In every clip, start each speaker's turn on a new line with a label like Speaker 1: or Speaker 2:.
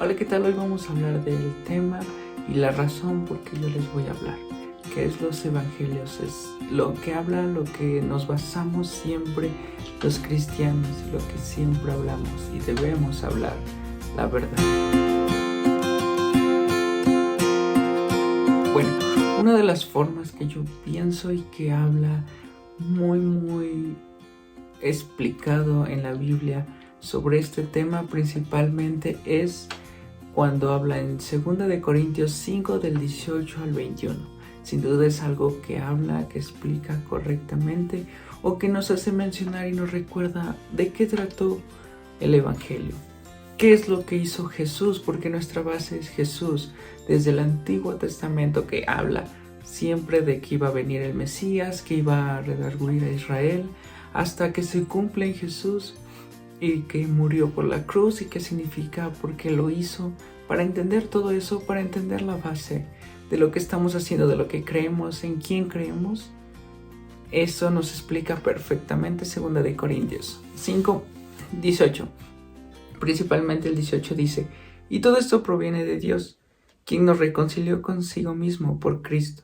Speaker 1: Hola, ¿qué tal? Hoy vamos a hablar del tema y la razón por qué yo les voy a hablar, que es los evangelios. Es lo que habla, lo que nos basamos siempre los cristianos, lo que siempre hablamos y debemos hablar, la verdad. Bueno, una de las formas que yo pienso y que habla muy explicado en la Biblia sobre este tema principalmente es cuando habla en 2 de Corintios 5 del 18 al 21. Sin duda es algo que habla, que explica correctamente o que nos hace mencionar y nos recuerda de qué trató el Evangelio. ¿Qué es lo que hizo Jesús? Porque nuestra base es Jesús. Desde el Antiguo Testamento que habla siempre de que iba a venir el Mesías, que iba a redarguir a Israel, hasta que se cumple en Jesús y que murió por la cruz y qué significa, por qué lo hizo. Para entender todo eso, para entender la base de lo que estamos haciendo, de lo que creemos, en quién creemos, eso nos explica perfectamente 2 de Corintios 5, 18. Principalmente el 18 dice: y todo esto proviene de Dios, quien nos reconcilió consigo mismo por Cristo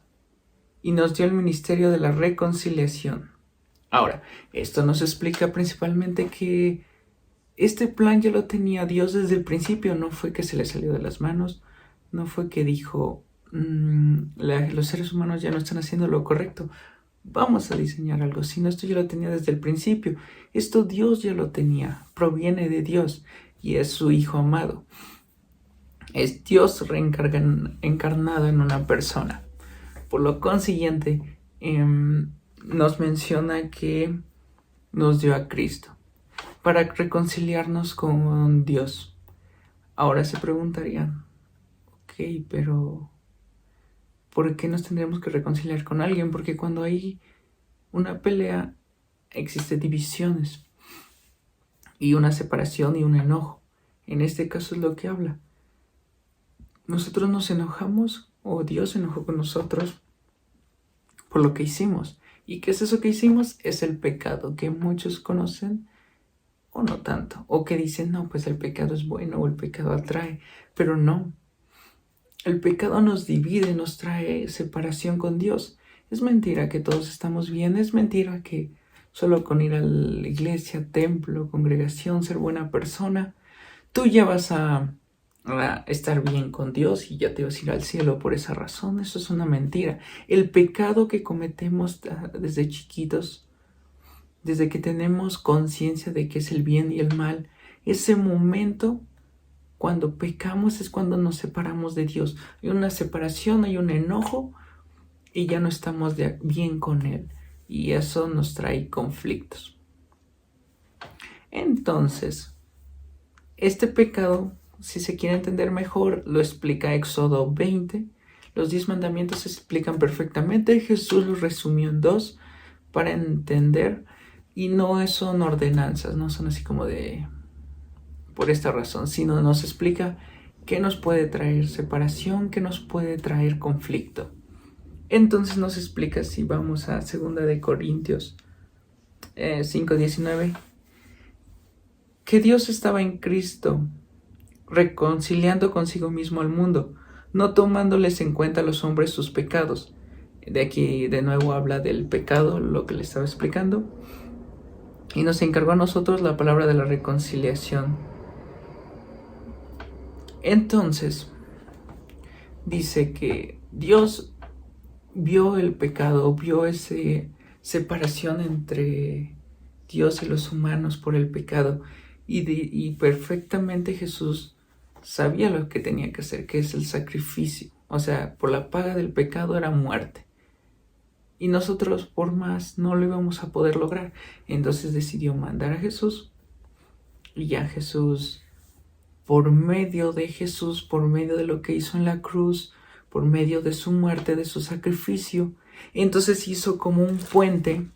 Speaker 1: y nos dio el ministerio de la reconciliación. Ahora, esto nos explica principalmente que este plan ya lo tenía Dios desde el principio. No fue que se le salió de las manos, no fue que dijo los seres humanos ya no están haciendo lo correcto, vamos a diseñar algo, sino esto ya lo tenía desde el principio. Esto Dios ya lo tenía, proviene de Dios y es su Hijo amado. Es Dios encarnado en una persona. Por lo consiguiente, nos menciona que nos dio a Cristo para reconciliarnos con Dios. Ahora se preguntarían, ok, pero ¿por qué nos tendríamos que reconciliar con alguien? Porque cuando hay una pelea existen divisiones y una separación y un enojo. En este caso es lo que habla. Nosotros nos enojamos o Dios se enojó con nosotros por lo que hicimos. ¿Y qué es eso que hicimos? Es el pecado que muchos conocen o no tanto, o que dicen, no, pues el pecado es bueno o el pecado atrae, pero no. El pecado nos divide, nos trae separación con Dios. Es mentira que todos estamos bien, es mentira que solo con ir a la iglesia, templo, congregación, ser buena persona, tú ya vas a estar bien con Dios y ya te vas a ir al cielo por esa razón. Eso es una mentira. El pecado que cometemos desde chiquitos, desde que tenemos conciencia de qué es el bien y el mal, ese momento cuando pecamos es cuando nos separamos de Dios. Hay una separación, hay un enojo y ya no estamos bien con Él. Y eso nos trae conflictos. Entonces, este pecado, si se quiere entender mejor, lo explica Éxodo 20. Los 10 mandamientos se explican perfectamente. Jesús los resumió en 2 para entender. Y no son ordenanzas, no son así como de por esta razón, sino nos explica qué nos puede traer separación, qué nos puede traer conflicto. Entonces nos explica, si vamos a 2 de Corintios 5:19, que Dios estaba en Cristo reconciliando consigo mismo al mundo, no tomándoles en cuenta a los hombres sus pecados. De aquí de nuevo habla del pecado, lo que le estaba explicando. Y nos encargó a nosotros la palabra de la reconciliación. Entonces, dice que Dios vio el pecado, vio esa separación entre Dios y los humanos por el pecado. Y perfectamente Jesús sabía lo que tenía que hacer, que es el sacrificio. O sea, por la paga del pecado era muerte. Y nosotros por más no lo íbamos a poder lograr. Entonces decidió mandar a Jesús. Y ya Jesús, por medio de Jesús, por medio de lo que hizo en la cruz, por medio de su muerte, de su sacrificio, entonces hizo como un puente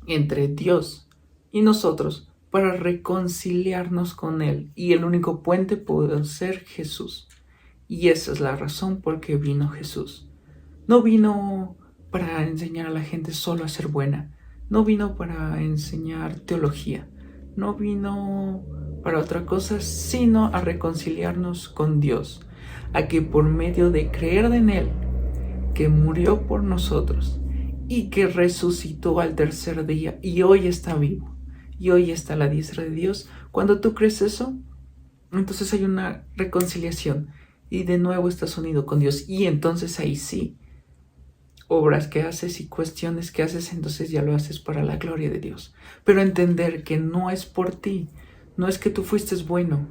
Speaker 1: entre Dios y nosotros para reconciliarnos con Él. Y el único puente pudo ser Jesús. Y esa es la razón por qué vino Jesús. No vino para enseñar a la gente solo a ser buena. No vino para enseñar teología. no vino para otra cosa, sino a reconciliarnos con Dios, a que por medio de creer en Él, que murió por nosotros y que resucitó al tercer día y hoy está vivo y hoy está a la diestra de Dios, cuando tú crees eso, entonces hay una reconciliación y de nuevo estás unido con Dios, y entonces ahí sí, obras que haces y cuestiones que haces, entonces ya lo haces para la gloria de Dios. Pero entender que no es por ti, no es que tú fuiste bueno,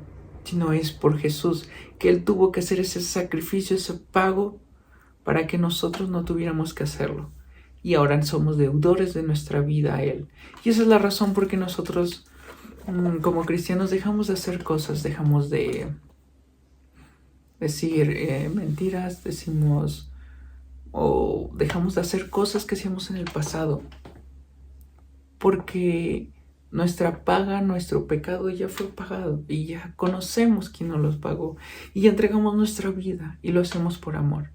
Speaker 1: sino es por Jesús, que Él tuvo que hacer ese sacrificio, ese pago, para que nosotros no tuviéramos que hacerlo. Y ahora somos deudores de nuestra vida a Él. Y esa es la razón por qué nosotros, como cristianos, dejamos de hacer cosas, dejamos de decir mentiras, decimos o dejamos de hacer cosas que hacíamos en el pasado, porque nuestra paga, nuestro pecado ya fue pagado y ya conocemos quién nos los pagó y ya entregamos nuestra vida y lo hacemos por amor.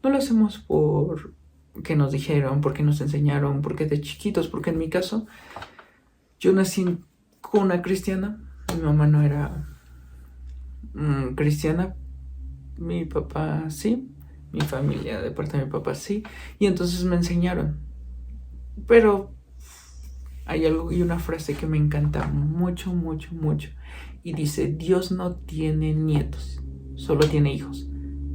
Speaker 1: No lo hacemos por que nos dijeron, porque nos enseñaron, porque de chiquitos, porque en mi caso yo nací con una cristiana, mi mamá no era cristiana, mi papá sí, mi familia de parte de mi papá sí, y entonces me enseñaron. Pero hay algo y una frase que me encanta mucho, mucho, mucho, y dice: Dios no tiene nietos, solo tiene hijos.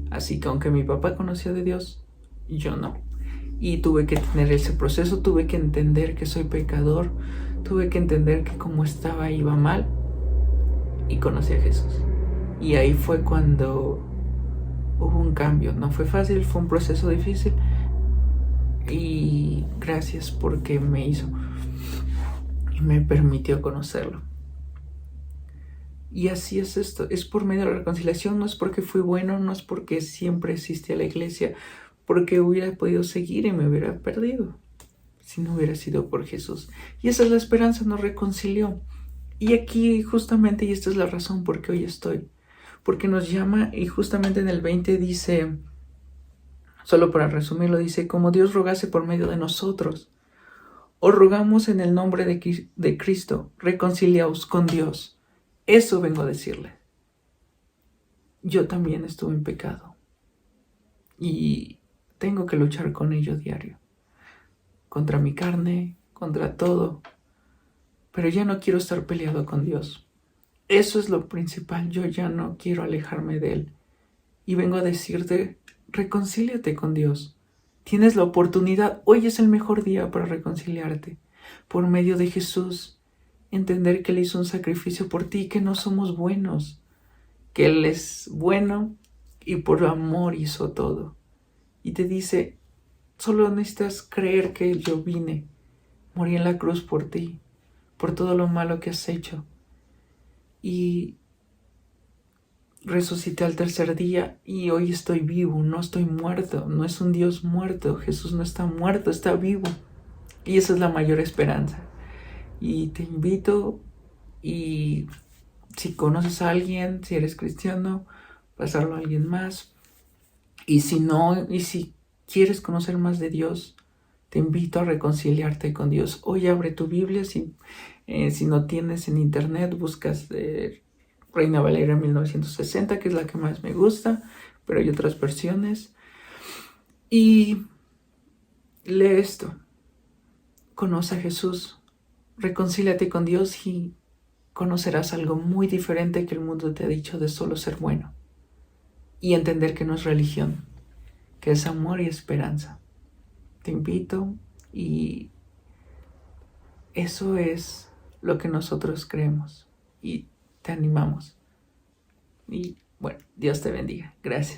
Speaker 1: Así que aunque mi papá conocía de Dios, yo no. Y tuve que tener ese proceso, tuve que entender que soy pecador, tuve que entender que como estaba iba mal, y conocí a Jesús. Y ahí fue cuando hubo un cambio. No fue fácil, fue un proceso difícil, y gracias porque me hizo y me permitió conocerlo. Y así es esto, es por medio de la reconciliación, no es porque fui bueno, no es porque siempre asistí a la iglesia, porque hubiera podido seguir y me hubiera perdido si no hubiera sido por Jesús. Y esa es la esperanza, nos reconcilió. Y aquí justamente, y esta es la razón por qué hoy estoy, porque nos llama, y justamente en el 20 dice, solo para resumirlo, dice: como Dios rogase por medio de nosotros, os rogamos en el nombre de Cristo, reconciliaos con Dios. Eso vengo a decirle. Yo también estuve en pecado y tengo que luchar con ello diario, contra mi carne, contra todo, pero ya no quiero estar peleado con Dios. Eso es lo principal, yo ya no quiero alejarme de Él. Y vengo a decirte: reconcíliate con Dios. Tienes la oportunidad, hoy es el mejor día para reconciliarte. Por medio de Jesús, entender que Él hizo un sacrificio por ti, que no somos buenos, que Él es bueno y por amor hizo todo. Y te dice: solo necesitas creer que yo vine, morí en la cruz por ti, por todo lo malo que has hecho. Y resucité al tercer día y hoy estoy vivo, no estoy muerto, no es un Dios muerto, Jesús no está muerto, está vivo. Y esa es la mayor esperanza. Y te invito, y si conoces a alguien, si eres cristiano, pasarlo a alguien más. Y si no, y si quieres conocer más de Dios, te invito a reconciliarte con Dios. Hoy abre tu Biblia, si no tienes en internet, buscas Reina Valera 1960, que es la que más me gusta, pero hay otras versiones. Y lee esto. Conoce a Jesús, reconcíliate con Dios y conocerás algo muy diferente que el mundo te ha dicho de solo ser bueno. Y entender que no es religión, que es amor y esperanza. Te invito, y eso es lo que nosotros creemos y te animamos. Y bueno, Dios te bendiga. Gracias.